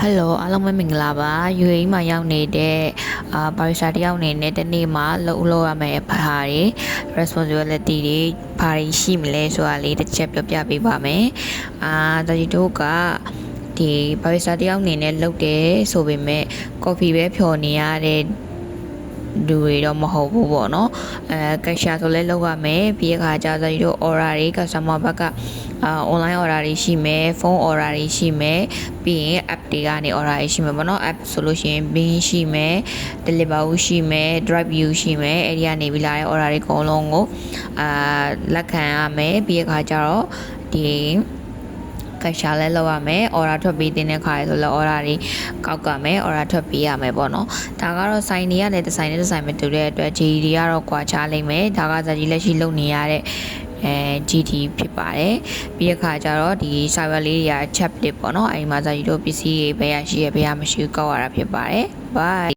Hello အားလုံးပဲမင်္ဂလာပါ UAE မှာရောက်နေတဲ့ဘာရီစာတယောက်အနေနဲ့တနေ့မှာလုပ်ရမယ့်ဘာတွေ responsibility တွေဘာတွေရှိမလဲဆိုတာလေးတစ်ချက်ပြောပြပေးပါမယ်ဒါဒီတို့ကဒီဘာရီစာတယောက်အနေနဲ့လုပ်တယ်ဆိုပေမဲ့ coffee ပဲဖြော်နေရတဲ့လူတွေတော့မဟုတ်ဘူးပေါ့နော်ကက်ရှာဆိုလဲလောက်ရမယ်ပြီးရခါကျတော့ဒီတို့ order တွေ customer ဘက်ကonline order တွေရှိမယ်ဖုန်း order တွေရှိမယ်ပြီးရင် app တွေကနေ order တွေရှိမယ်ပေါ့နော် app ဆိုလို့ရှိရင် Bing ရှိမယ် Deliveroo ရှိမယ် Drive-U ရှိမယ်အဲ့ဒီကနေပြီးလာတဲ့ order တွေအကုန်လုံးကိုလက်ခံရမယ်ပြီးရခါကျတော့ဒီကရှာလဲလောက်ရမယ် order ထွက်ပေးတဲ့ခါဆိုလဲ order တွေကောက်ကမယ် order ထွက်ပေးရမယ်ပေါ့နော်ဒါကတော့ sign တွေကလည်းတစ်ဆိုင်နဲ့တစ်ဆိုင်မတူတဲ့အတွက် GD တွေကတော့ကွာခြားလိမ့်မယ်ဒါကဇာကြီးလက်ရှိလုပ်နေရတဲ့GT ဖြစ်ပါတယ်ပြီးရခါကျတော့ဒီ server လေးတွေက chat လေးပေါ့နော်အဲဒီမှာဇာကြီးတို့ပစ္စည်းတွေဘယ်ရရှိရဘယ်ရမရှိကောက်ရတာဖြစ်ပါတယ် bye